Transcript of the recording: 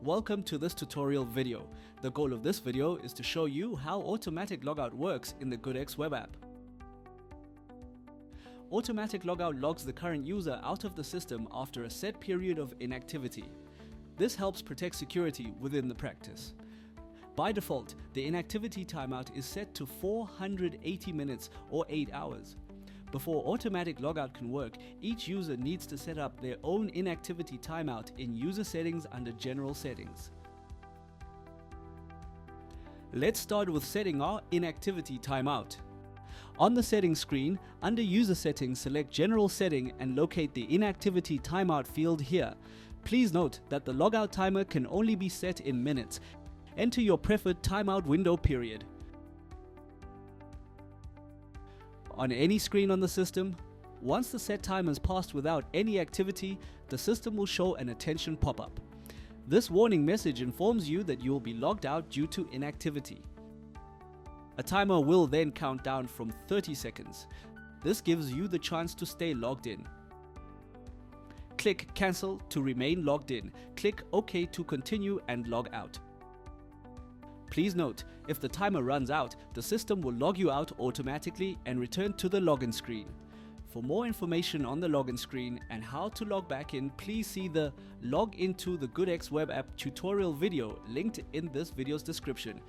Welcome to this tutorial video. The goal of this video is to show you how Automatic Logout works in the GoodX Web App. Automatic Logout logs the current user out of the system after a set period of inactivity. This helps protect security within the practice. By default, the inactivity timeout is set to 480 minutes or 8 hours. Before Automatic Logout can work, each user needs to set up their own inactivity timeout in User Settings under General Settings. Let's start with setting our inactivity timeout. On the settings screen, under User Settings, select General Setting and locate the inactivity timeout field here. Please note that the logout timer can only be set in minutes. Enter your preferred timeout window period. On any screen on the system, once the set time has passed without any activity, the system will show an attention pop-up. This warning message informs you that you will be logged out due to inactivity. A timer will then count down from 30 seconds. This gives you the chance to stay logged in. Click Cancel to remain logged in. Click OK to continue and log out. Please note, if the timer runs out, the system will log you out automatically and return to the login screen. For more information on the login screen and how to log back in, please see the Log into the GoodX Web App tutorial video linked in this video's description.